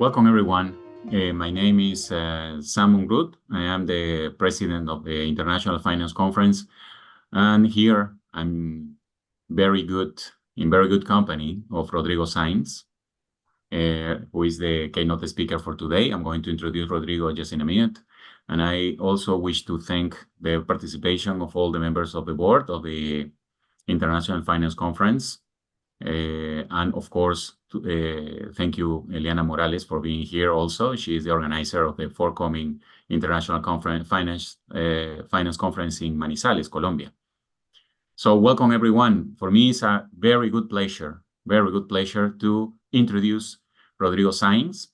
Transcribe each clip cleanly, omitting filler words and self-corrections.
Welcome, everyone. My name is Sam Ungrut. I am the president of the International Finance Conference, and here I'm in very good company of Rodrigo Sainz, who is the keynote speaker for today. I'm going to introduce Rodrigo just in a minute, and I also wish to thank the participation of all the members of the board of the International Finance Conference. And of course, thank you, Eliana Morales, for being here also. She is the organizer of the forthcoming International Finance Conference in Manizales, Colombia. So welcome, everyone. For me, it's a very good pleasure to introduce Rodrigo Sainz,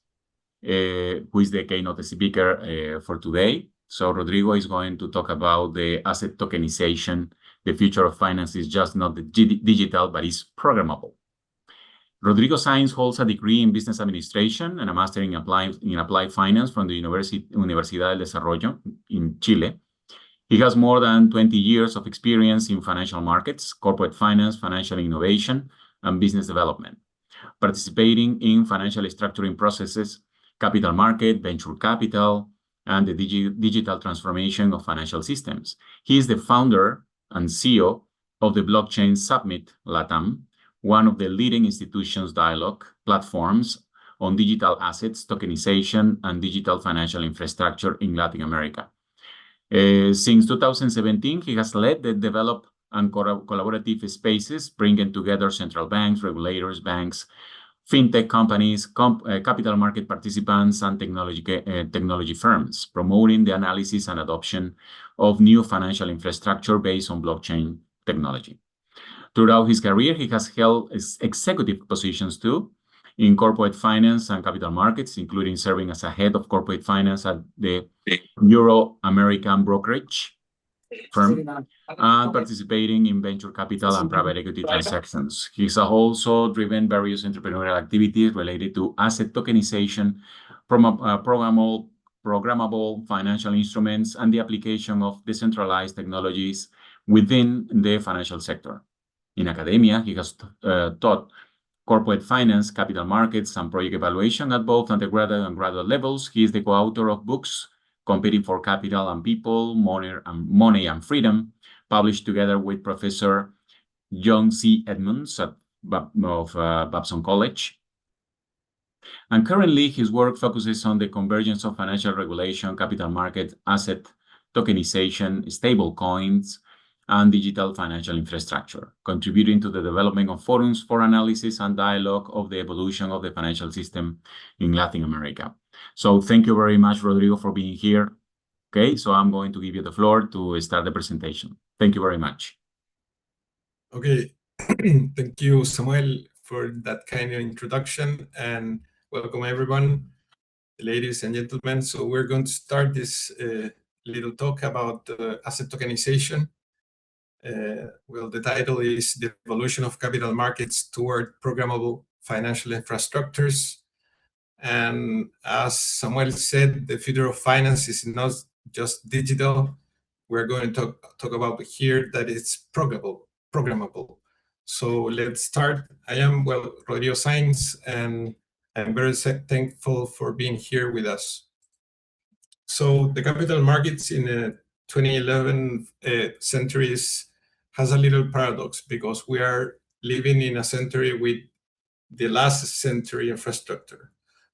who is the keynote speaker for today. So Rodrigo is going to talk about the asset tokenization. The future of finance is just not the digital, but is programmable. Rodrigo Sainz holds a degree in business administration and a master in applied finance from the Universidad del Desarrollo in Chile. He has more than 20 years of experience in financial markets, corporate finance, financial innovation, and business development, participating in financial structuring processes, capital market, venture capital, and the digital transformation of financial systems. He is the founder and CEO of the Blockchain Summit Latam, one of the leading institutions dialogue platforms on digital assets, tokenization, and digital financial infrastructure in Latin America. Since 2017, he has led the develop and collaborative spaces, bringing together central banks, regulators, banks, fintech companies, capital market participants, and technology firms, promoting the analysis and adoption of new financial infrastructure based on blockchain technology. Throughout his career, he has held executive positions too in corporate finance and capital markets, including serving as a head of corporate finance at the Euro-American brokerage firm, and participating in venture capital and private equity transactions. He's also driven various entrepreneurial activities related to asset tokenization, programmable financial instruments, and the application of decentralized technologies within the financial sector. In academia, he has taught corporate finance, capital markets, and project evaluation at both undergraduate and graduate levels. He is the co-author of books Competing for Capital and People, Money and Freedom, published together with Professor John C. Edmonds of Babson College. And currently, his work focuses on the convergence of financial regulation, capital market, asset tokenization, stable coins, and digital financial infrastructure, contributing to the development of forums for analysis and dialogue of the evolution of the financial system in Latin America. So thank you very much, Rodrigo, for being here. Okay, so I'm going to give you the floor to start the presentation. Thank you very much. Okay, thank you, Samuel, for that kind of introduction, and welcome everyone, ladies and gentlemen. So we're going to start this little talk about asset tokenization. Well, the title is The Evolution of Capital Markets Toward Programmable Financial Infrastructures. And as Samuel said, the future of finance is not just digital. We're going to talk about here that it's programmable. So let's start. I am, Rodrigo Sainz, and I'm very thankful for being here with us. So the capital markets in the 2011 centuries has a little paradox, because we are living in a century with the last century infrastructure.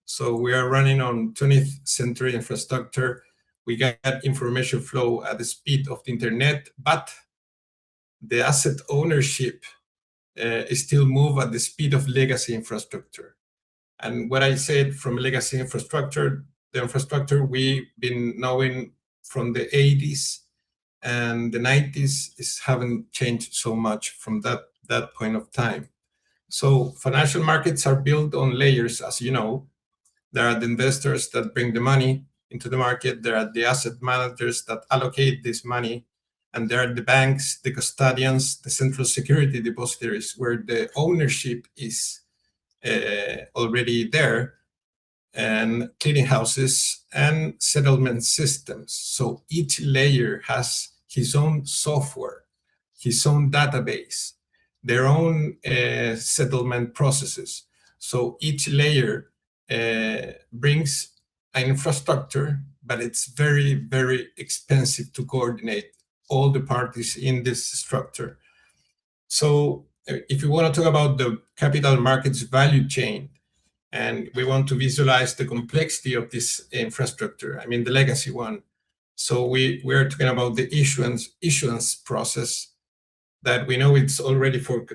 So we are running on 20th century infrastructure. We got information flow at the speed of the internet, but the asset ownership is still move at the speed of legacy infrastructure. And what I said from legacy infrastructure, the infrastructure we've been knowing from the 80s and the 90s haven't changed so much from that point of time. So financial markets are built on layers, as you know. There are the investors that bring the money into the market. There are the asset managers that allocate this money. And there are the banks, the custodians, the central security depositories, where the ownership is already there, and clearinghouses and settlement systems. So each layer has his own software, his own database, their own settlement processes. So each layer brings an infrastructure, but it's very, very expensive to coordinate all the parties in this structure. So if you want to talk about the capital markets value chain, and we want to visualize the complexity of this infrastructure, I mean the legacy one. So we're talking about the issuance process that we know it's already for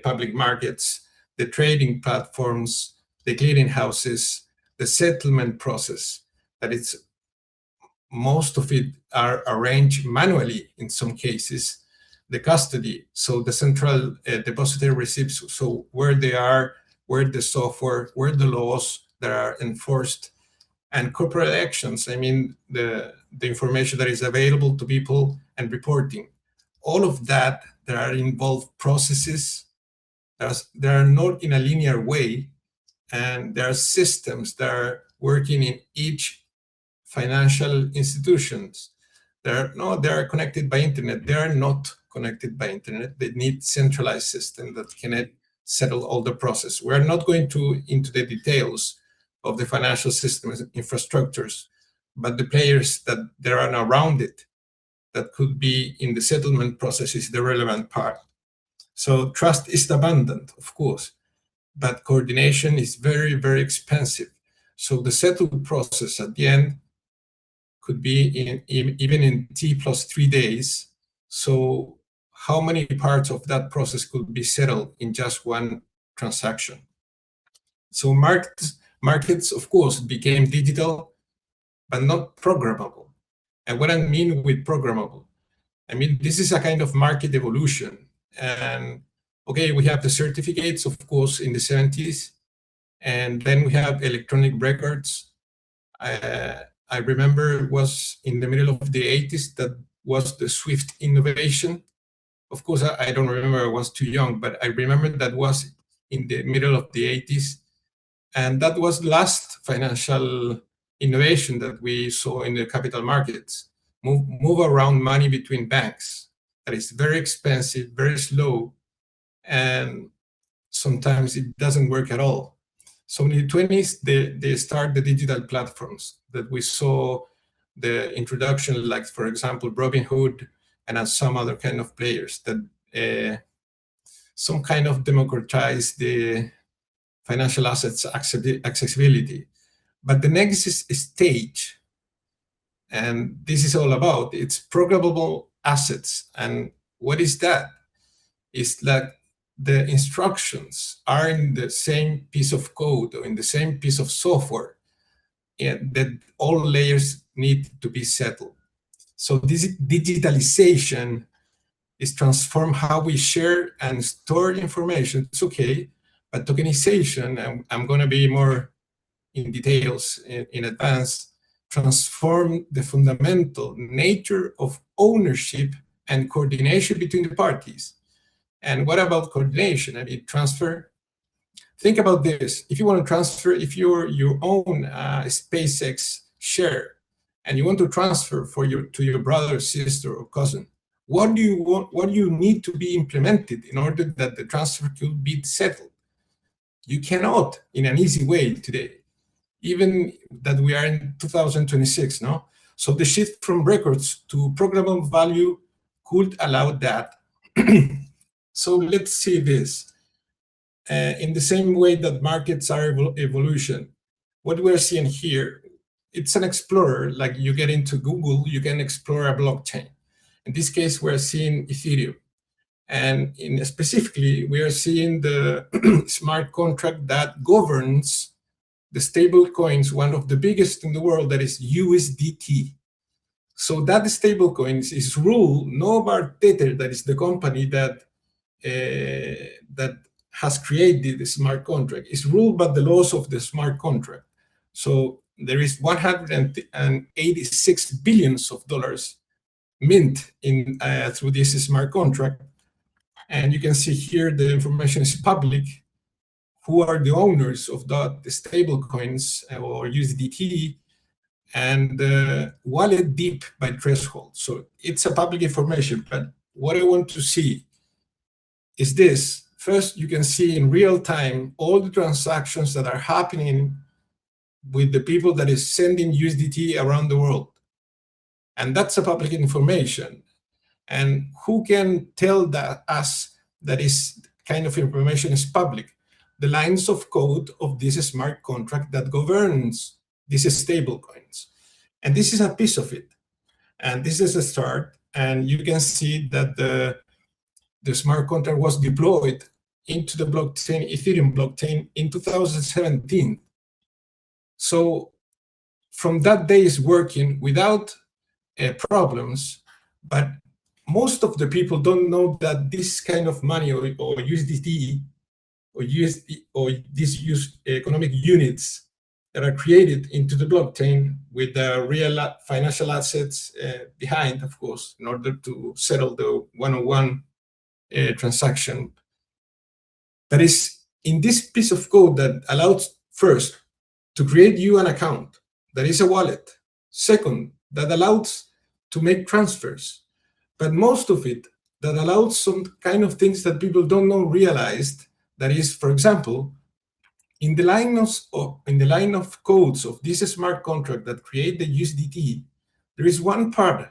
public markets, the trading platforms, the clearing houses, the settlement process, that it's most of it are arranged manually in some cases, the custody, so the central depository receipts, so where they are, where the software, where the laws that are enforced, and corporate actions, I mean the information that is available to people and reporting. All of that, there are involved processes, they are not in a linear way, and there are systems that are working in each financial institutions. They are connected by internet. They are not connected by internet. They need centralized system that can settle all the process. We are not going into the details of the financial systems infrastructures, but the players that there are around it that could be in the settlement process is the relevant part. So trust is abundant, of course, but coordination is very, very expensive. So the settlement process at the end could be even in T+3 days. So how many parts of that process could be settled in just one transaction? So markets, of course, became digital, but not programmable. And what I mean with programmable, I mean, this is a kind of market evolution. And okay, we have the certificates, of course, in the 70s, and then we have electronic records. I remember it was in the middle of the 80s that was the SWIFT innovation. Of course, I don't remember, I was too young, but I remember that was in the middle of the 80s. And that was the last financial innovation that we saw in the capital markets. Move around money between banks. That is very expensive, very slow, and sometimes it doesn't work at all. So in the 20s, they start the digital platforms that we saw the introduction, like, for example, Robinhood and some other kind of players that some kind of democratize the financial assets accessibility. But the next stage, and this is all about, it's programmable assets. And what is that? It's that the instructions are in the same piece of code or in the same piece of software, and that all layers need to be settled. So this digitalization is transform how we share and store information. It's okay, but tokenization, I'm going to be more in details in advance, transform the fundamental nature of ownership and coordination between the parties. And what about coordination? I mean, transfer. Think about this. If you want to transfer, if you own a SpaceX share and you want to transfer to your brother, sister, or cousin, what do you want? What do you need to be implemented in order that the transfer could be settled? You cannot in an easy way today, even that we are in 2026, no? So the shift from records to programmable value could allow that. So let's see this. In the same way that markets are evolution, what we're seeing here, it's an explorer, like you get into Google, you can explore a blockchain. In this case, we're seeing Ethereum. And specifically, we are seeing the smart contract that governs the stable coins, one of the biggest in the world, that is USDT. So that stable coins is ruled not by Tether, that is the company that has created the smart contract. It's ruled by the laws of the smart contract. So there is 186 billions of dollars mint in through this smart contract. And you can see here the information is public. Who are the owners of the stable coins or USDT, and the wallet deep by threshold. So it's a public information, but what I want to see is this. First, you can see in real time all the transactions that are happening with the people that is sending USDT around the world. And that's a public information. And who can tell us that is kind of information is public? The lines of code of this smart contract that governs these stable coins. And this is a piece of it. And this is a start. And you can see that the smart contract was deployed into the blockchain, Ethereum blockchain, in 2017. So from that day is working without problems, but most of the people don't know that this kind of money or USDT or USD or these economic units that are created into the blockchain with the real financial assets behind, of course, in order to settle the one-on-one transaction. That is in this piece of code that allows first to create you an account that is a wallet. Second, that allows to make transfers. But most of it that allows some kind of things that people don't know realized. That is, for example, in the line of codes of this smart contract that create the USDT, there is one part,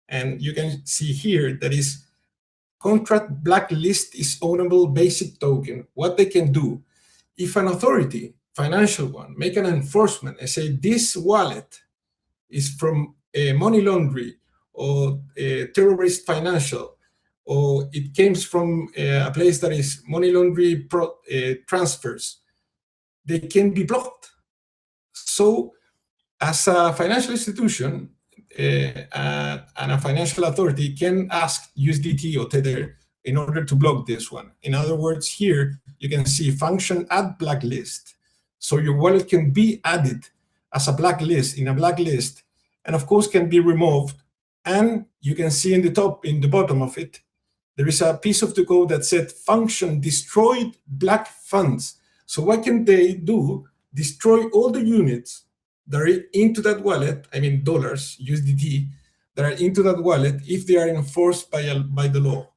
and you can see here that is contract blacklist is ownable basic token. What they can do, if an authority, financial one, make an enforcement and say this wallet is from money laundering or terrorist financial, or it came from a place that is money laundering transfers, they can be blocked. So as a financial institution and a financial authority can ask USDT or Tether in order to block this one. In other words, here you can see function add blacklist. So your wallet can be added as a blacklist, in a blacklist, and of course can be removed. And you can see in the bottom of it, there is a piece of the code that said function destroyed black funds. So what can they do? Destroy all the units that are into that wallet, I mean dollars, USDT, that are into that wallet if they are enforced by the law.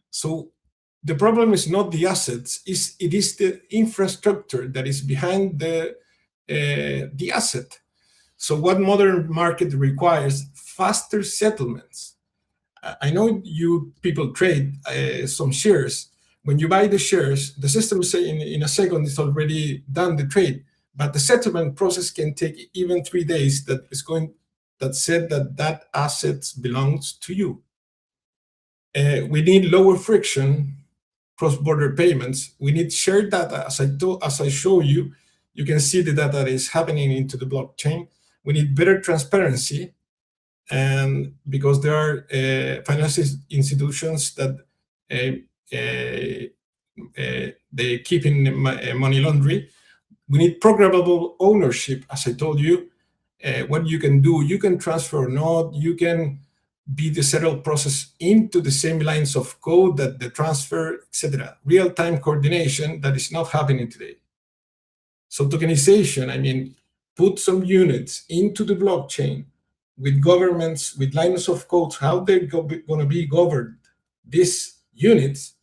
So the problem is not the assets, it is the infrastructure that is behind the asset. So what modern market requires? Faster settlements. I know you people trade some shares. When you buy the shares, the system say in a second it's already done the trade, but the settlement process can take even 3 days. That said that asset belongs to you. We need lower friction cross-border payments. We need shared data. As I show you, you can see the data that is happening into the blockchain. We need better transparency, and because there are financial institutions that they keep in money laundering. We need programmable ownership, as I told you. What you can do, you can transfer or not, you can be the settle process into the same lines of code that the transfer, etc. Real-time coordination that is not happening today. So tokenization, I mean, put some units into the blockchain with governments, with lines of code, how they're going to be governed. These units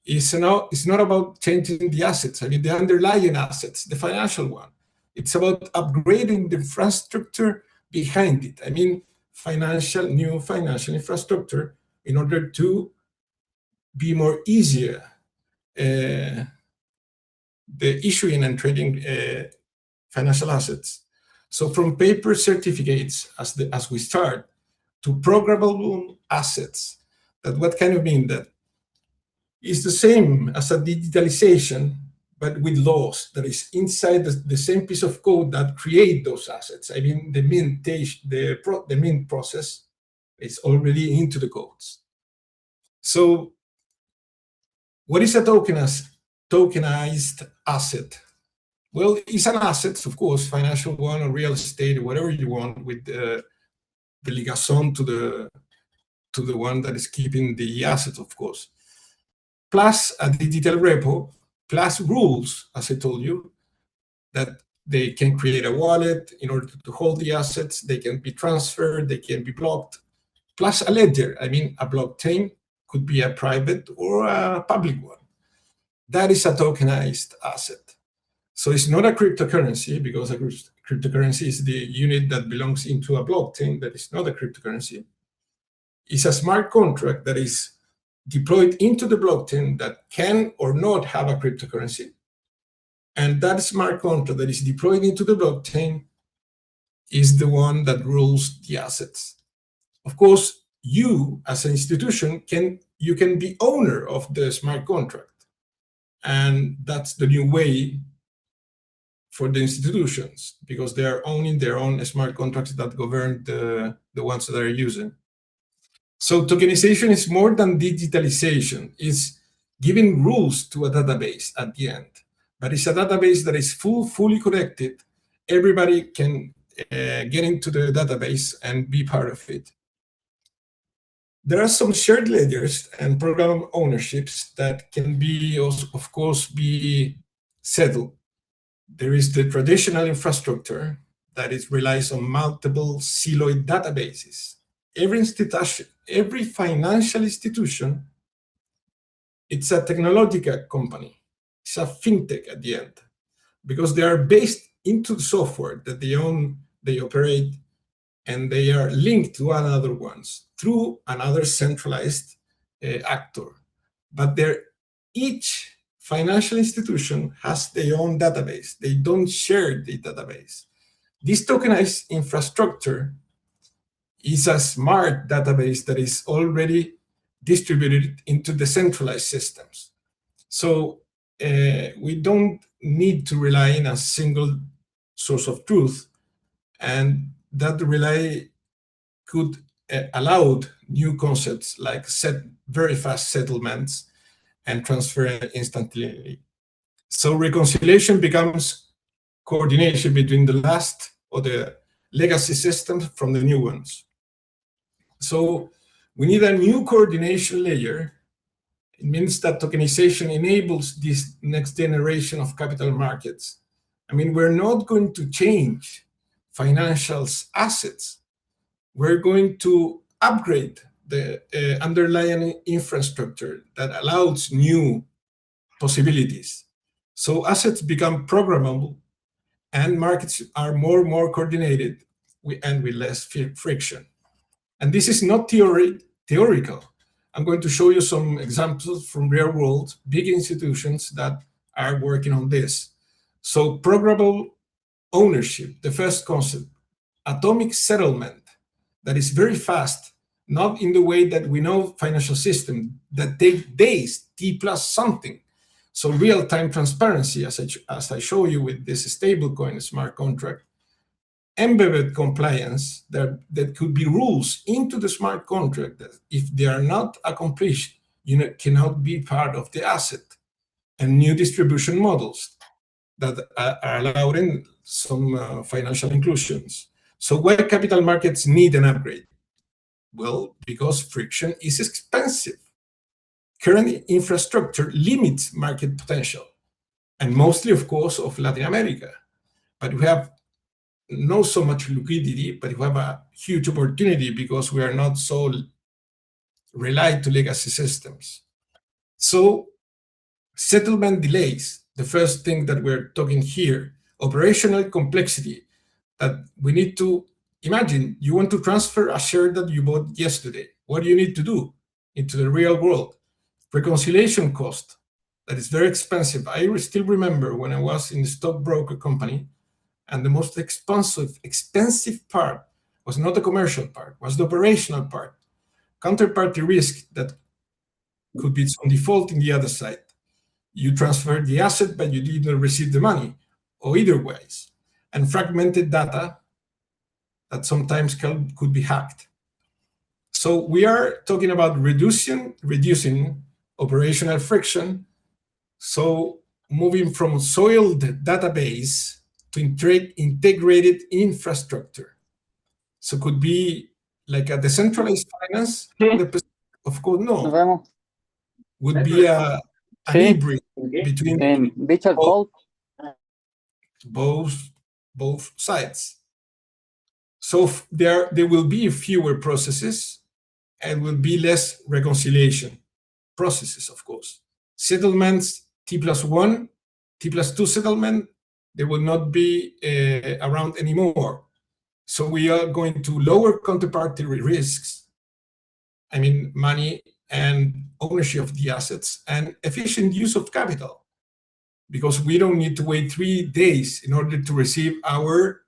is it's not about changing the assets, I mean, the underlying assets, the financial one. It's about upgrading the infrastructure behind it. I mean, new financial infrastructure in order to be more easier the issuing and trading financial assets. So from paper certificates as we start to programmable assets, that what kind of mean that is the same as a digitalization, but with laws that is inside the same piece of code that create those assets. I mean, the mint process is already into the codes. So what is a tokenized asset? Well, it's an asset, of course, financial one or real estate, or whatever you want, with the liaison to the one that is keeping the asset, of course. Plus a digital repo, plus rules, as I told you, that they can create a wallet in order to hold the assets, they can be transferred, they can be blocked, plus a ledger. I mean, a blockchain could be a private or a public one. That is a tokenized asset. So it's not a cryptocurrency, because a cryptocurrency is the unit that belongs into a blockchain that is not a cryptocurrency. It's a smart contract that is deployed into the blockchain that can or not have a cryptocurrency. And that smart contract that is deployed into the blockchain is the one that rules the assets. Of course, you as an institution can be owner of the smart contract. And that's the new way for the institutions, because they are owning their own smart contracts that govern the ones that are using. So tokenization is more than digitalization. It's giving rules to a database at the end. But it's a database that is fully connected. Everybody can get into the database and be part of it. There are some shared ledgers and program ownerships that can be, of course, be settled. There is the traditional infrastructure that relies on multiple siloed databases. Every institution, every financial institution, it's a technological company. It's a fintech at the end, because they are based into the software that they own, they operate, and they are linked to another ones through another centralized actor. But each financial institution has their own database. They don't share the database. This tokenized infrastructure is a smart database that is already distributed into decentralized systems. So we don't need to rely on a single source of truth, and that relay could allow new concepts like very fast settlements and transfer instantly. So reconciliation becomes coordination between the last or the legacy systems from the new ones. So we need a new coordination layer. It means that tokenization enables this next generation of capital markets. I mean, we're not going to change financial assets. We're going to upgrade the underlying infrastructure that allows new possibilities. So assets become programmable, and markets are more coordinated and with less friction. And this is not theoretical. I'm going to show you some examples from real world, big institutions that are working on this. So programmable ownership, the first concept, atomic settlement that is very fast, not in the way that we know financial systems that take days, T plus something. So real-time transparency, as I show you with this stablecoin smart contract, embedded compliance, that could be rules into the smart contract that if they are not accomplished, cannot be part of the asset, and new distribution models that are allowed in some financial inclusions. So why capital markets need an upgrade? Well, because friction is expensive. Current infrastructure limits market potential, and mostly, of course, of Latin America. But we have not so much liquidity, but we have a huge opportunity because we are not so relied to legacy systems. So settlement delays, the first thing that we're talking here, operational complexity, that we need to imagine. You want to transfer a share that you bought yesterday. What do you need to do into the real world? Reconciliation cost, that is very expensive. I still remember when I was in the stockbroker company, and the most expensive part was not the commercial part, was the operational part. Counterparty risk that could be on default in the other side. You transferred the asset, but you didn't receive the money, or either ways. And fragmented data that sometimes could be hacked. So we are talking about reducing operational friction. So moving from soiled database to integrated infrastructure. So could be like a decentralized finance. Of course, no. Would be a hybrid between both sides. So there will be fewer processes and will be less reconciliation processes, of course. Settlements, T+1, T+2 settlement they will not be around anymore. So we are going to lower counterparty risks, I mean money and ownership of the assets, and efficient use of capital, because we don't need to wait 3 days in order to receive our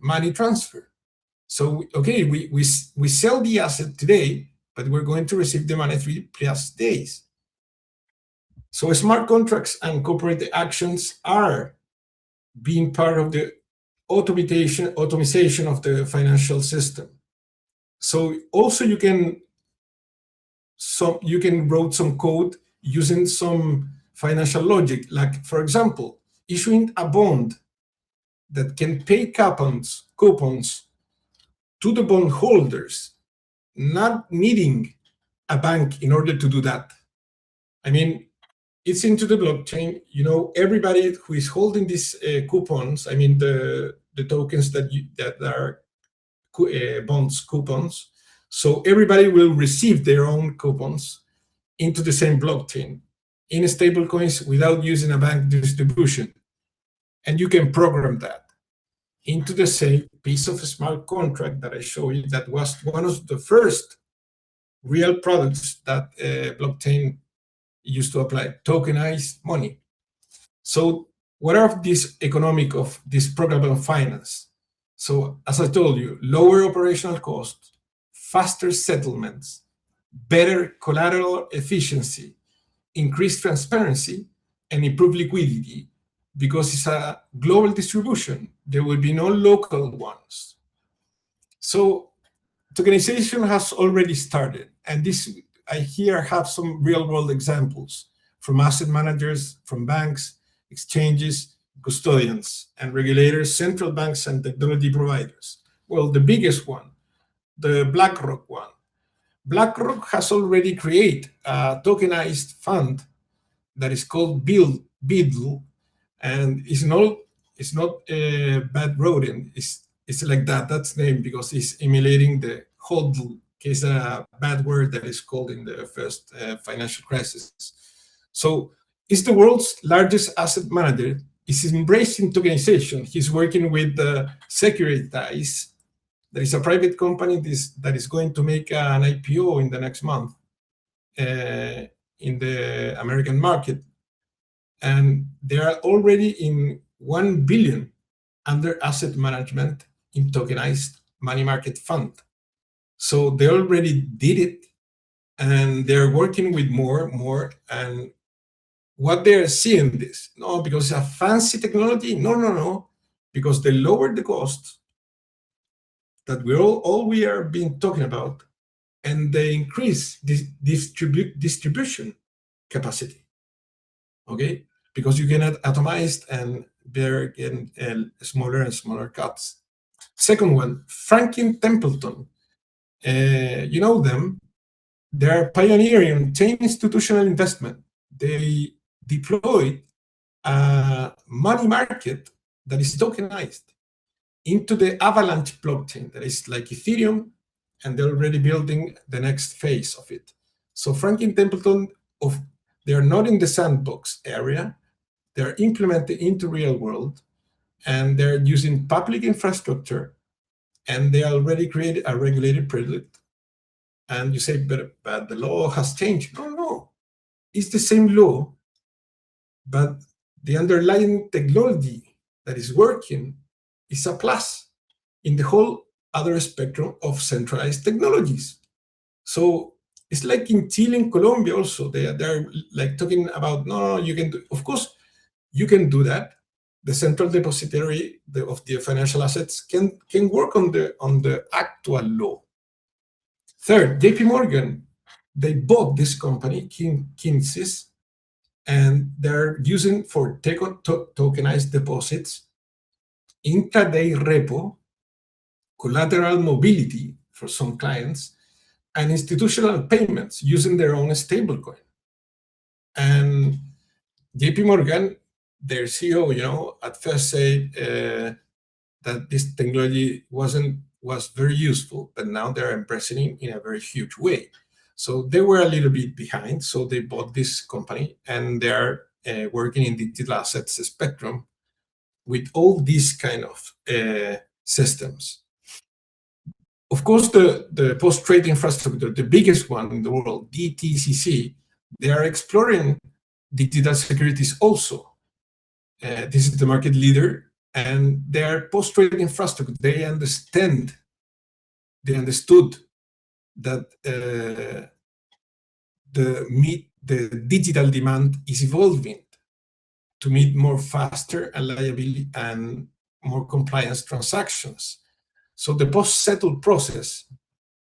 money transfer. So, okay, we sell the asset today, but we're going to receive the money 3+ days. So smart contracts and corporate actions are being part of the automation of the financial system. So also you can write some code using some financial logic, like, for example, issuing a bond that can pay coupons to the bondholders, not needing a bank in order to do that. I mean, it's into the blockchain. You know, everybody who is holding these coupons, I mean the tokens that are bonds coupons. So everybody will receive their own coupons into the same blockchain in stablecoins without using a bank distribution. And you can program that into the same piece of a smart contract that I showed you, that was one of the first real products that blockchain used to apply, tokenized money. So what are these economic of this programmable finance? So as I told you, lower operational costs, faster settlements, better collateral efficiency, increased transparency, and improved liquidity, because it's a global distribution. There will be no local ones. So tokenization has already started, and this I here have some real-world examples from asset managers, from banks, exchanges, custodians, and regulators, central banks, and technology providers. Well, the biggest one, the BlackRock one. BlackRock has already created a tokenized fund that is called Beetle, and it's not a bad rodent. It's like that. That's the name, because it's emulating the hodl, is a bad word that is called in the first financial crisis. So it's the world's largest asset manager. It's embracing tokenization. He's working with Securitize. There is a private company that is going to make an IPO in the next month in the American market. And they are already in 1 billion under asset management in tokenized money market fund. So they already did it, and they're working with more. And what they're seeing this, no, because it's a fancy technology, no, because they lowered the cost that we are being talking about, and they increase this distribution capacity. Okay, because you get atomized and they're getting smaller and smaller cuts. Second one, Franklin Templeton. You know them. They're pioneering chain institutional investment. They deployed a money market that is tokenized into the Avalanche blockchain that is like Ethereum, and they're already building the next phase of it. So Franklin Templeton, they are not in the sandbox area. They're implemented into real world, and they're using public infrastructure, and they already created a regulated product. And you say, but the law has changed. No, it's the same law, but the underlying technology that is working is a plus in the whole other spectrum of centralized technologies. So it's like in Chile and Colombia also, they're like talking about, no, you can do, of course, you can do that. The central depository of the financial assets can work on the actual law. Third, JP Morgan, they bought this company, Kinsys, and they're using for tokenized deposits, intraday repo, collateral mobility for some clients, and institutional payments using their own stablecoin. And JP Morgan, their CEO, at first said that this technology was very useful, but now they're embracing it in a very huge way. So they were a little bit behind, so they bought this company, and they're working in digital assets spectrum. with all these kind of systems. Of course, the post-trade infrastructure, the biggest one in the world, DTCC, they are exploring digital securities also. This is the market leader, and their post-trade infrastructure, they understood that the digital demand is evolving to meet more faster and liability and more compliance transactions. So the post-settle process,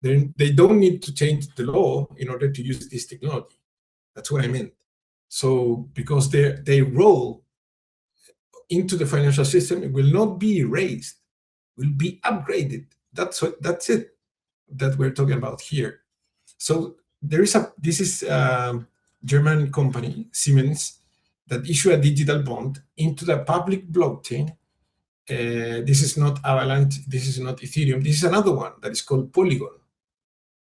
they don't need to change the law in order to use this technology. That's what I meant. So because their role into the financial system, it will not be erased, will be upgraded. That's it that we're talking about here. So this is a German company, Siemens, that issue a digital bond into the public blockchain. This is not Avalanche, this is not Ethereum, this is another one that is called Polygon,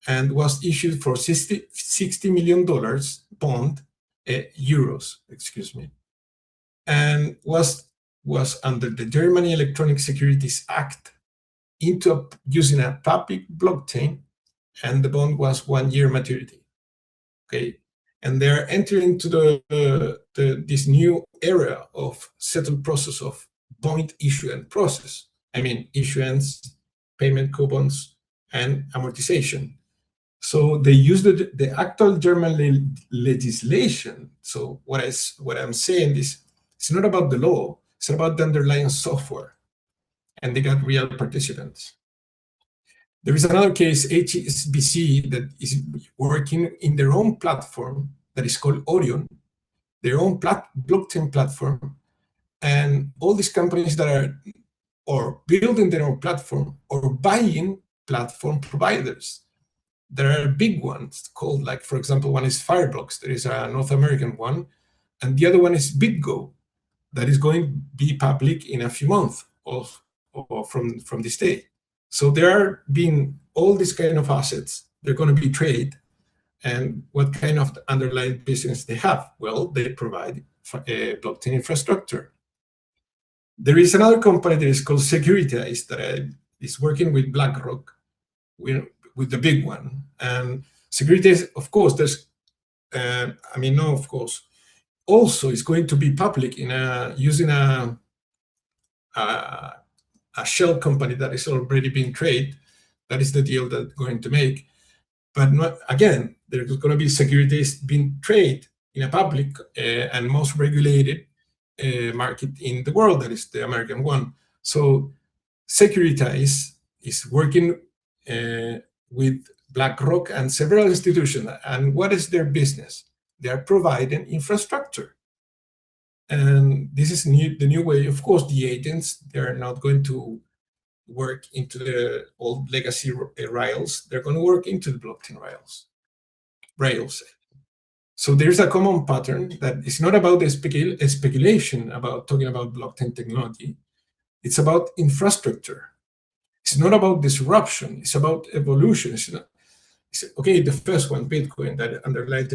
and was issued for $60 million bond, euros, excuse me, and was under the Germany Electronic Securities Act using a public blockchain, and the bond was 1 year maturity. Okay, and they're entering into this new era of settled process of bond issuance process. I mean, issuance, payment coupons, and amortization. So they use the actual German legislation. So what I'm saying is, it's not about the law, it's about the underlying software. And they got real participants. There is another case, HSBC, that is working in their own platform that is called Orion, their own blockchain platform. And all these companies that are or building their own platform or buying platform providers. There are big ones called, like, for example, one is Fireblocks. There is a North American one. And the other one is BitGo, that is going to be public in a few months or from this day. So there are being all these kind of assets. They're going to be traded. And what kind of underlying business they have? Well, they provide a blockchain infrastructure. There is another company that is called Securitize that is working with BlackRock, with the big one. And Securitize, of course, also is going to be public using a shell company that is already being traded. That is the deal that they're going to make. But again, there's going to be securities being traded in a public and most regulated market in the world, that is the American one. So Securitize is working with BlackRock and several institutions. And what is their business? They are providing infrastructure. And this is the new way. Of course, the agents, they're not going to work into the old legacy rails. They're going to work into the blockchain rails. So there's a common pattern that is not about the speculation about talking about blockchain technology. It's about infrastructure. It's not about disruption. It's about evolution. Okay, the first one, Bitcoin, that underlies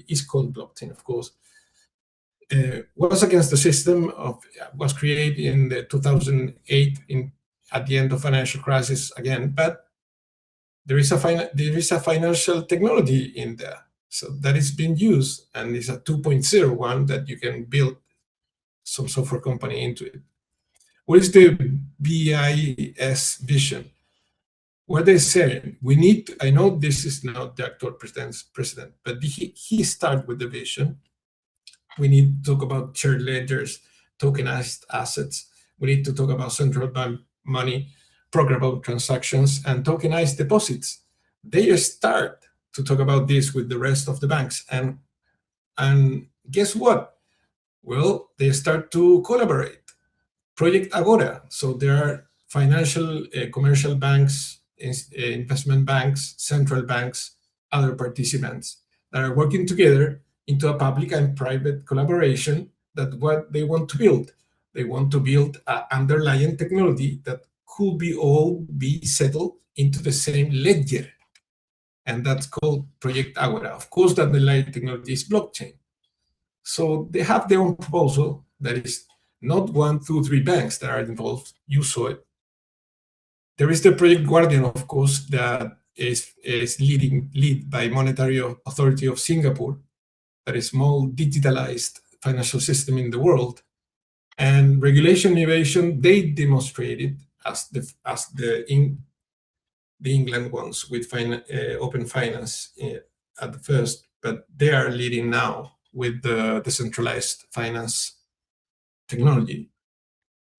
is called blockchain, of course. Was against the system was created in the 2008 at the end of financial crisis again, but there is a financial technology in there, so that is being used, and it's a 2.0 one that you can build some software company into it. What is the BIS vision? What they're saying, I know this is not the actual president, but he started with the vision. We need to talk about shared ledgers, tokenized assets. We need to talk about central bank money, programmable transactions, and tokenized deposits. They start to talk about this with the rest of the banks. And guess what? Well, they start to collaborate. Project Agora. So there are financial, commercial banks, investment banks, central banks, other participants that are working together into a public and private collaboration. That what they want to build. They want to build an underlying technology that could be settled into the same ledger. And that's called Project Agora. Of course, the underlying technology is blockchain. So they have their own proposal that is not 1, 2, 3 banks that are involved. You saw it. There is the Project Guardian, of course, that is led by Monetary Authority of Singapore, that is more digitalized financial system in the world. And regulation innovation, they demonstrated as the England ones with open finance at the first, but they are leading now with the decentralized finance technology.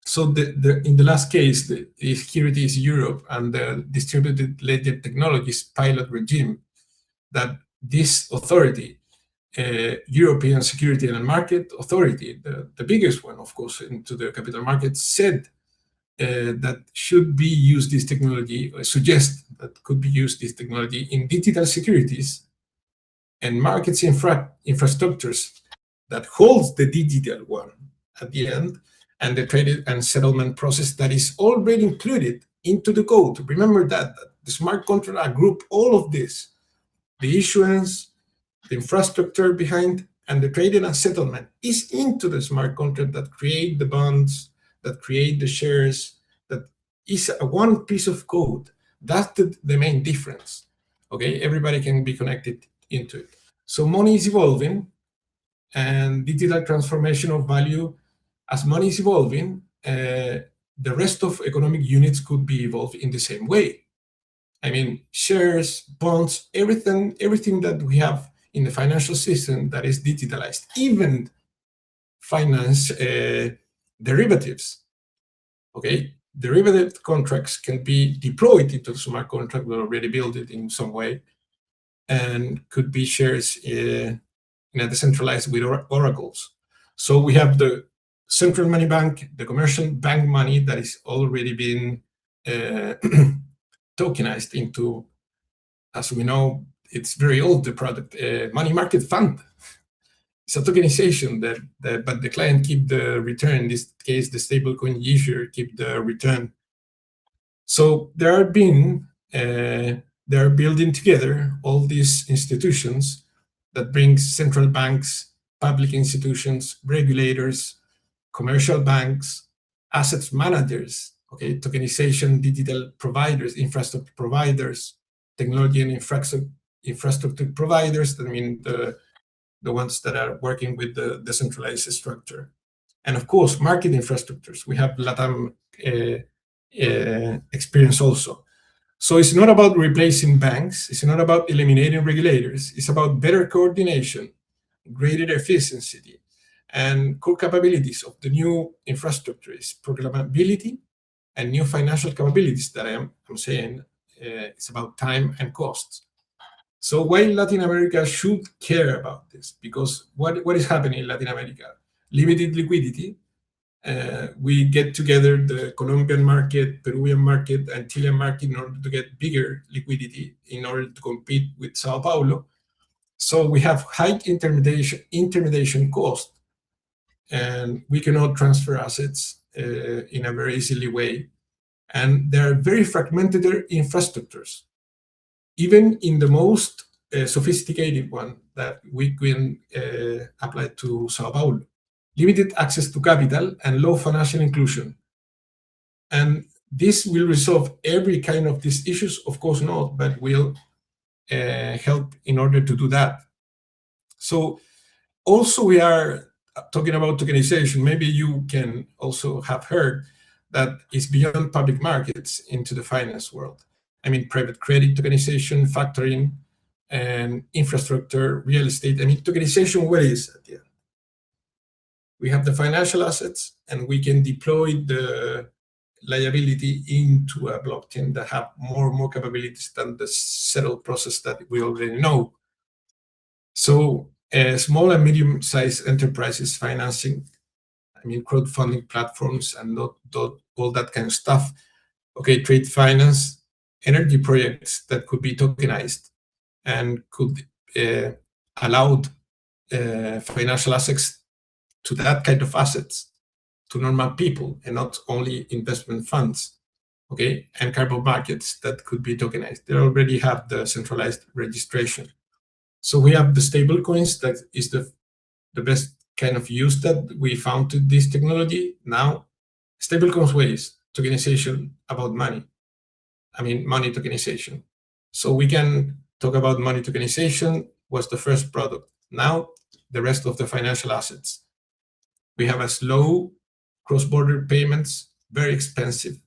So in the last case, the Securities Europe and the distributed ledger technologies pilot regime, that this authority, European Security and Market Authority, the biggest one, of course, into the capital markets, said that should be used this technology, or suggest that could be used this technology in digital securities and markets infrastructures that holds the digital one at the end, and the trade and settlement process that is already included into the code. Remember that the smart contract group all of this, the issuance, the infrastructure behind, and the trading and settlement is into the smart contract that create the bonds, that create the shares, that is one piece of code. That's the main difference. Okay, everybody can be connected into it. So money is evolving, and digital transformation of value. As money is evolving, the rest of economic units could be evolved in the same way. I mean, shares, bonds, everything that we have in the financial system that is digitalized, even finance derivatives. Okay, derivative contracts can be deployed into the smart contract. We already built it in some way, and could be shares in a decentralized with oracles. So we have the central money bank, the commercial bank money that is already been tokenized into, as we know, it's very old, the product, money market fund. It's a tokenization but the client keep the return. In this case, the stablecoin issuer keep the return. So they're building together all these institutions that brings central banks, public institutions, regulators, commercial banks, assets managers, okay, tokenization, digital providers, infrastructure providers, technology and infrastructure providers, I mean the ones that are working with the decentralized structure. And of course, market infrastructures. We have Latam experience also. So it's not about replacing banks, it's not about eliminating regulators, it's about better coordination, greater efficiency, and core capabilities of the new infrastructure is programmability and new financial capabilities that I'm saying. It's about time and costs. So why Latin America should care about this? Because what is happening in Latin America? Limited liquidity. We get together the Colombian market, Peruvian market, and Chilean market in order to get bigger liquidity in order to compete with Sao Paulo. So we have high intermediation cost, and we cannot transfer assets in a very easily way. And there are very fragmented infrastructures, even in the most sophisticated one that we can apply to Sao Paulo. Limited access to capital and low financial inclusion. And this will resolve every kind of these issues? Of course not, but will help in order to do that. So also we are talking about tokenization. Maybe you can also have heard that it's beyond public markets into the finance world. I mean, private credit tokenization, factoring, and infrastructure, real estate. I mean, tokenization, what is at the end? We have the financial assets, and we can deploy the liability into a blockchain that have more capabilities than the settled process that we already know. So small and medium-sized enterprises financing, I mean, crowdfunding platforms and not all that kind of stuff. Okay, trade finance, energy projects that could be tokenized and could allow financial assets to that kind of assets, to normal people and not only investment funds, okay? And carbon markets that could be tokenized. They already have the centralized registration. So we have the stable coins, that is the best kind of use that we found to this technology. Now, stablecoins ways, tokenization about money. I mean, money tokenization. So we can talk about money tokenization was the first product. Now, the rest of the financial assets. We have a slow cross-border payments, very expensive.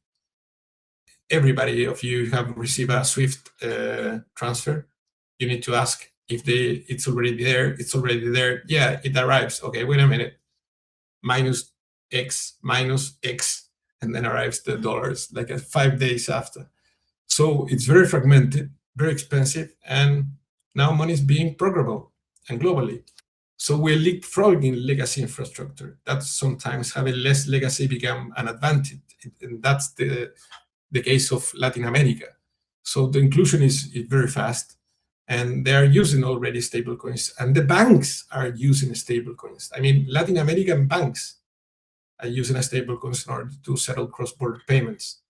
Everybody of you have received a SWIFT transfer. You need to ask if it's already there. It's already there. Yeah, it arrives. Okay, wait a minute. Minus X, and then arrives the dollars like 5 days after. So it's very fragmented, very expensive, and now money is being programmable and globally. So we're leapfrogging legacy infrastructure. That sometimes having less legacy become an advantage, and that's the case of Latin America. So the inclusion is very fast, and they are using already stablecoins, and the banks are using stablecoins. I mean, Latin American banks are using stablecoins in order to settle cross-border payments.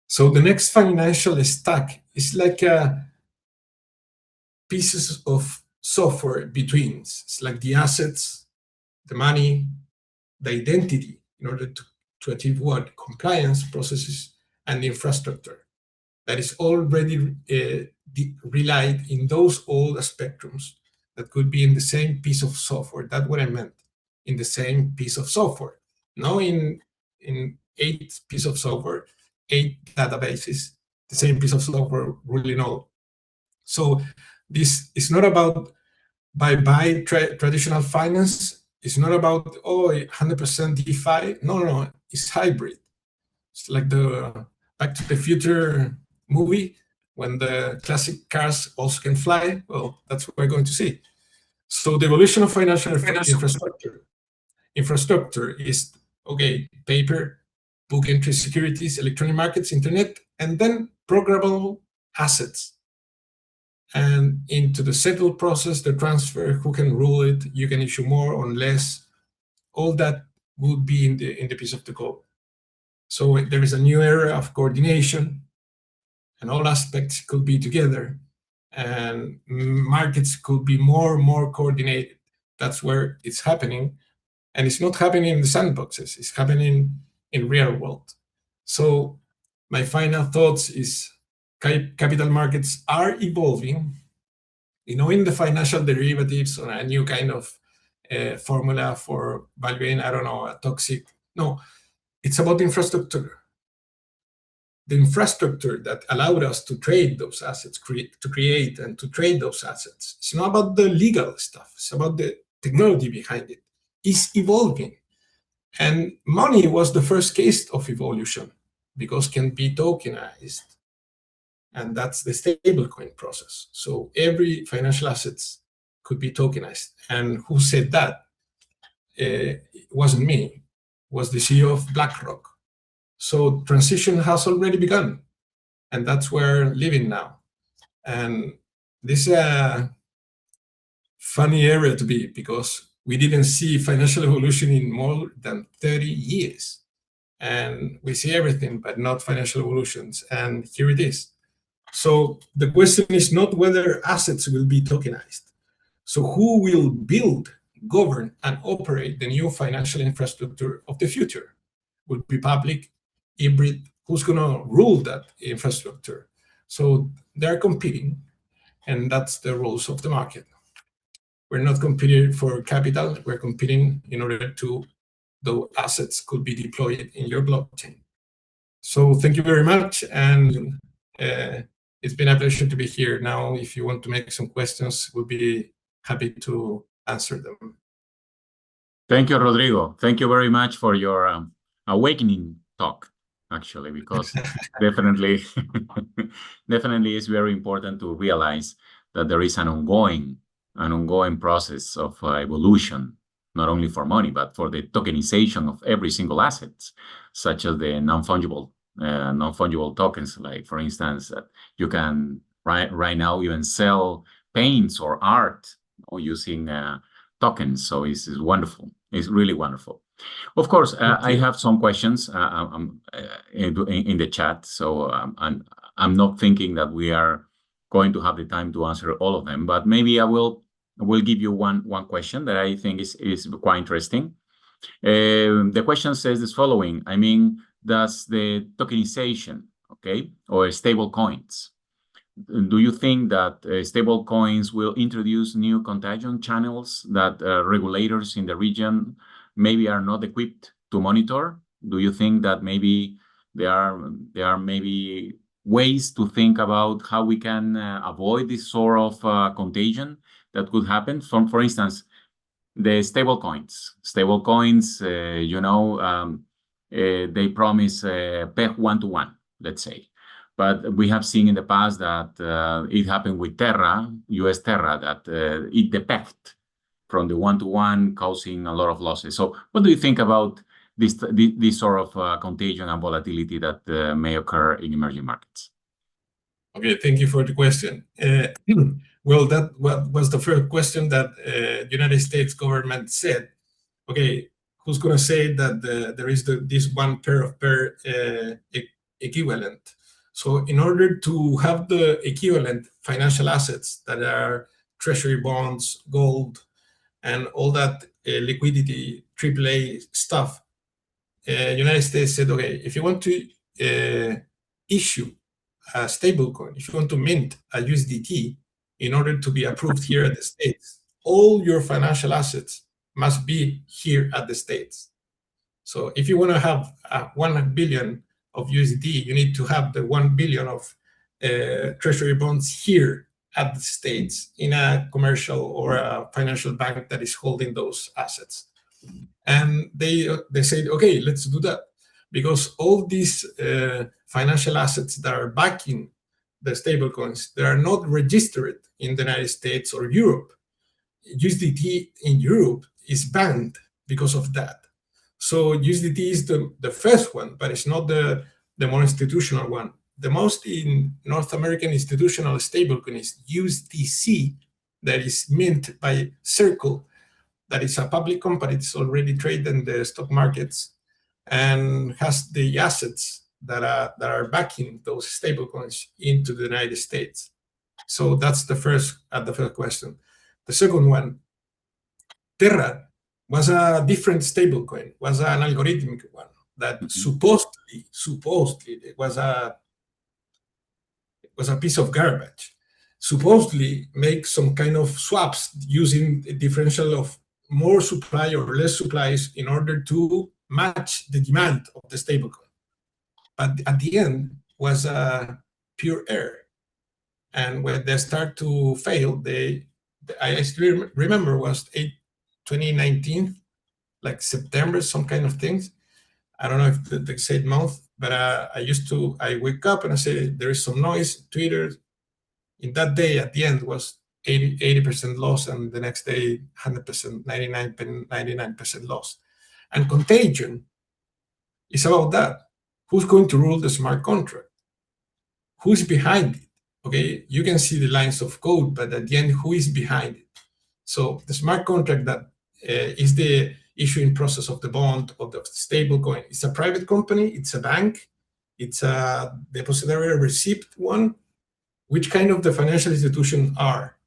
So the next financial stack is like pieces of software between. It's like the assets, the money, the identity, in order to achieve what? Compliance processes and the infrastructure that is already relied in those old spectrums that could be in the same piece of software. That's what I meant, in the same piece of software. Now in 8 pieces of software, 8 databases, the same piece of software ruling all. So this is not about bye-bye traditional finance. It's not about, 100% DeFi. No, it's hybrid. It's like the Back to the Future movie, when the classic cars also can fly. Well, that's what we're going to see. So the evolution of financial infrastructure is, okay, paper, book entry securities, electronic markets, internet, and then programmable assets. And into the settle process, the transfer, who can rule it, you can issue more or less, all that would be in the piece of the code. So there is a new era of coordination, and all aspects could be together, and markets could be more and more coordinated. That's where it's happening. And it's not happening in the sandboxes, it's happening in real world. So my final thoughts is capital markets are evolving, in the financial derivatives on a new kind of formula for valuing, I don't know, a toxic. No, it's about infrastructure. The infrastructure that allowed us to trade those assets, to create and to trade those assets. It's not about the legal stuff, it's about the technology behind it. It's evolving. And money was the first case of evolution because can be tokenized. And that's the stablecoin process. So every financial assets could be tokenized. And who said that? It wasn't me. It was the CEO of BlackRock. So transition has already begun. And that's where we're living now. And this is a funny area to be, because we didn't see financial evolution in more than 30 years. And we see everything, but not financial evolutions. And here it is. So the question is not whether assets will be tokenized. So who will build, govern, and operate the new financial infrastructure of the future? Will it be public, hybrid? Who's going to rule that infrastructure? So they're competing, and that's the rules of the market. We're not competing for capital. We're competing in order to the assets could be deployed in your blockchain. So thank you very much, and it's been a pleasure to be here. Now, if you want to make some questions, we'll be happy to answer them. Thank you, Rodrigo. Thank you very much for your awakening talk, actually, because definitely it's very important to realize that there is an ongoing process of evolution, not only for money, but for the tokenization of every single asset, such as the non-fungible tokens, like, for instance, that you can right now even sell paints or art using tokens. So it's wonderful. It's really wonderful. Of course, I have some questions in the chat. So I'm not thinking that we are going to have the time to answer all of them, but maybe I will will give you one question that I think is quite interesting. The question says this following. I mean, does the tokenization, okay, or stable coins, do you think that stable coins will introduce new contagion channels that regulators in the region maybe are not equipped to monitor? Do you think that maybe there are maybe ways to think about how we can avoid this sort of contagion that could happen? For instance, the stable coins. Stable coins, you know, they promise peg 1-to-1, let's say. But we have seen in the past that it happened with Terra, US Terra, that it depegged from the 1-to-1, causing a lot of losses. So what do you think about this sort of contagion and volatility that may occur in emerging markets? Okay, thank you for the question. Well, that was the first question that United States government said. Okay, who's going to say that there is this one pair of equivalent? So in order to have the equivalent financial assets that are treasury bonds, gold, and all that liquidity, AAA stuff, United States said, okay, if you want to issue a stable coin, if you want to mint a USDT in order to be approved here at the States, all your financial assets must be here at the States. So if you want to have 1 billion of USD, you need to have the 1 billion of treasury bonds here at the States in a commercial or a financial bank that is holding those assets. And they said, okay, let's do that. Because all these financial assets that are backing the stablecoins, they are not registered in the United States or Europe. USDT in Europe is banned because of that. So USDT is the first one, but it's not the more institutional one. The most in North American institutional stablecoin is USDC, that is mint by Circle, that is a public company. It's already traded in the stock markets and has the assets that are backing those stablecoins into the United States. So that's the first question. The second one, Terra was a different stablecoin, was an algorithmic one that supposedly it was a piece of garbage. Supposedly make some kind of swaps using a differential of more supply or less supplies in order to match the demand of the stablecoin. But at the end was a pure error. And when they start to fail, I still remember was 2019, like September, some kind of things. I don't know if the exact month, but I wake up and I say, there is some noise, Twitter. In that day, at the end, was 80% loss, and the next day, 100%, 99% loss. And contagion is about that. Who's going to rule the smart contract? Who's behind it? Okay, you can see the lines of code, but at the end, who is behind it? So the smart contract that is the issuing process of the bond, of the stable coin. It's a private company, it's a bank, it's a depository receipt one. Which kind of the financial institutions are?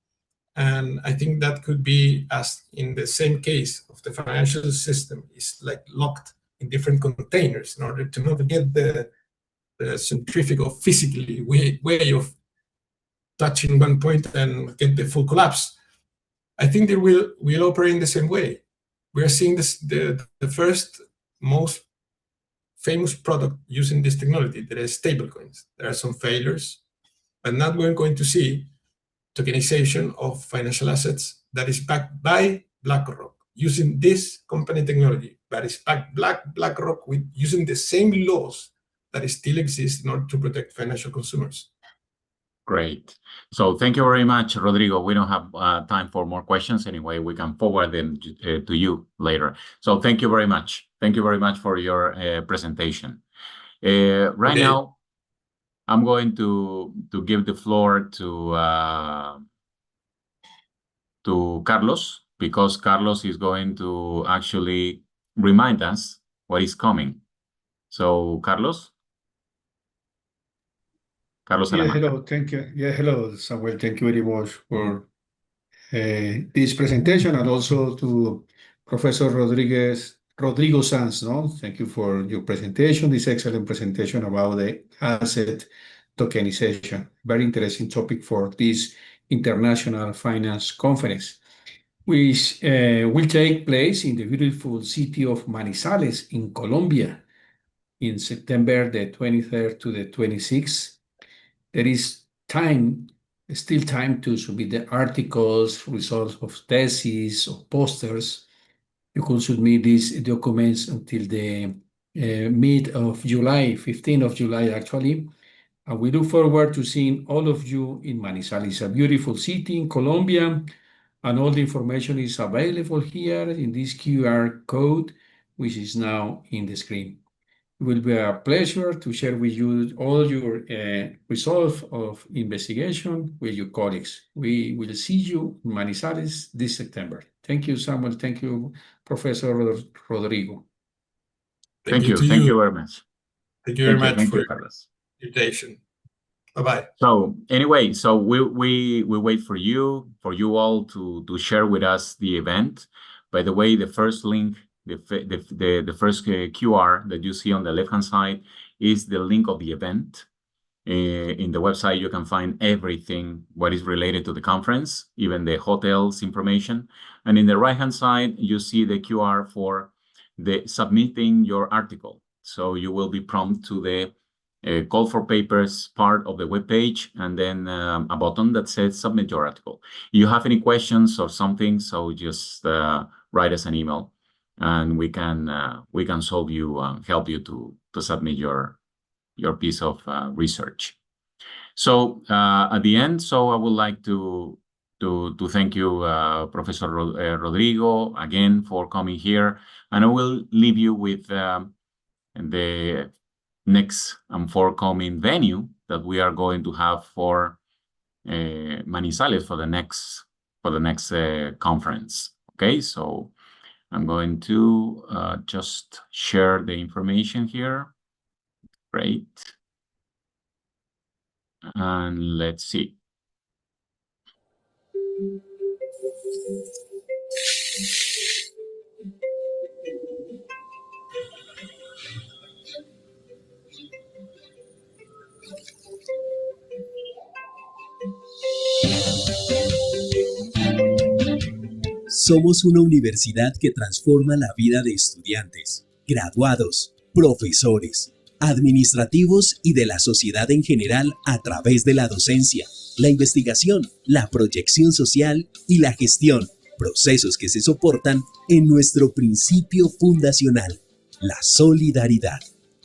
And I think that could be, as in the same case of the financial system, is like locked in different containers in order to not get the centrifugal physically way of touching one point and get the full collapse. I think they will operate in the same way. We are seeing this, the first most famous product using this technology, that is stablecoins. There are some failures, but now we're going to see tokenization of financial assets that is backed by BlackRock using this company technology, but it's backed BlackRock with using the same laws that still exist in order to protect financial consumers. Great. So thank you very much, Rodrigo. We don't have time for more questions. Anyway, we can forward them to you later. So thank you very much. Thank you very much for your presentation. Right now, I'm going to give the floor to Carlos, because Carlos is going to actually remind us what is coming. So, Carlos? Yeah, hello, thank you. Yeah, hello, Samuel. Thank you very much for this presentation, and also to Professor Rodrigo Sainz. No? Thank you for your presentation, this excellent presentation about the asset tokenization. Very interesting topic for this International Finance Conference, which will take place in the beautiful city of Manizales in Colombia in September the 23rd to the 26th. There is still time to submit the articles, results of theses, or posters. You can submit these documents until the mid of July, 15th of July, actually. And we look forward to seeing all of you in Manizales, a beautiful city in Colombia. And all the information is available here in this QR code, which is now in the screen. It will be a pleasure to share with you all your results of investigation with your colleagues. We will see you in Manizales this September. Thank you, Samuel. Thank you, Professor Rodrigo. Thank you. Thank you very much. Thank you very much Thank for you, Carlos. your invitation. Bye-bye. So anyway, so we wait for you all to share with us the event. By the way, the first link, the first QR that you see on the left-hand side is the link of the event. In the website, you can find everything what is related to the conference, even the hotel's information. And in the right-hand side, you see the QR for the submitting your article. So you will be prompted to the call for papers part of the webpage, and then a button that says submit your article. If you have any questions or something, so just write us an email, and we can solve you, help you to submit your piece of research. So at the end, so I would like to thank you, Professor Rodrigo, again for coming here, and I will leave you with the next and forthcoming venue that we are going to have for Manizales for the next conference. Okay, so I'm going to just share the information here. Great. And let's see. Somos una universidad que transforma la vida de estudiantes, graduados, profesores, administrativos y de la sociedad en general a través de la docencia, la investigación, la proyección social y la gestión, procesos que se soportan en nuestro principio fundacional, la solidaridad.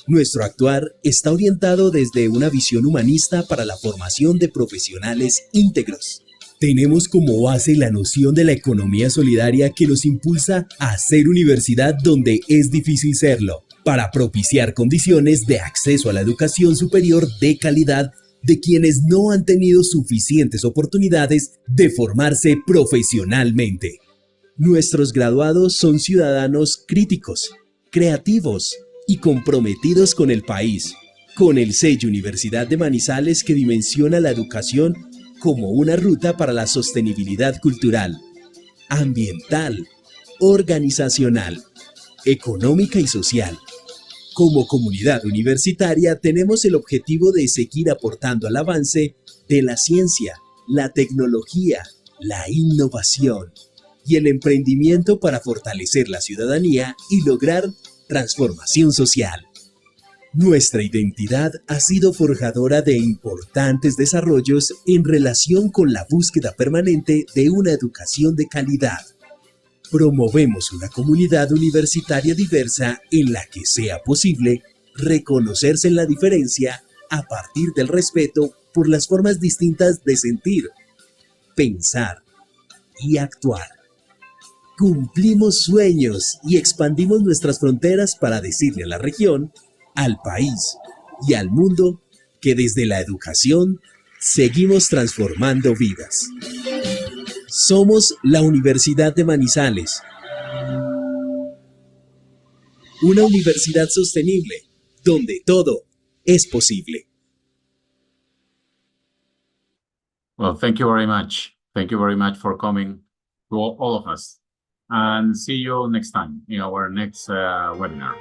Nuestro actuar está orientado desde una visión humanista para la formación de profesionales íntegros. Tenemos como base la noción de la economía solidaria que nos impulsa a ser universidad donde es difícil serlo, para propiciar condiciones de acceso a la educación superior de calidad de quienes no han tenido suficientes oportunidades de formarse profesionalmente. Nuestros graduados son ciudadanos críticos, creativos y comprometidos con el país, con el sello Universidad de Manizales que dimensiona la educación como una ruta para la sostenibilidad cultural, ambiental, organizacional, económica y social. Como comunidad universitaria tenemos el objetivo de seguir aportando al avance de la ciencia, la tecnología, la innovación y el emprendimiento para fortalecer la ciudadanía y lograr transformación social. Nuestra identidad ha sido forjadora de importantes desarrollos en relación con la búsqueda permanente de una educación de calidad. Promovemos una comunidad universitaria diversa en la que sea posible reconocerse en la diferencia a partir del respeto por las formas distintas de sentir, pensar y actuar. Cumplimos sueños y expandimos nuestras fronteras para decirle a la región, al país y al mundo que desde la educación seguimos transformando vidas. Somos la Universidad de Manizales, una universidad sostenible donde todo es posible. Well, thank you very much. Thank you very much for coming to all of us. And see you next time in our next webinar.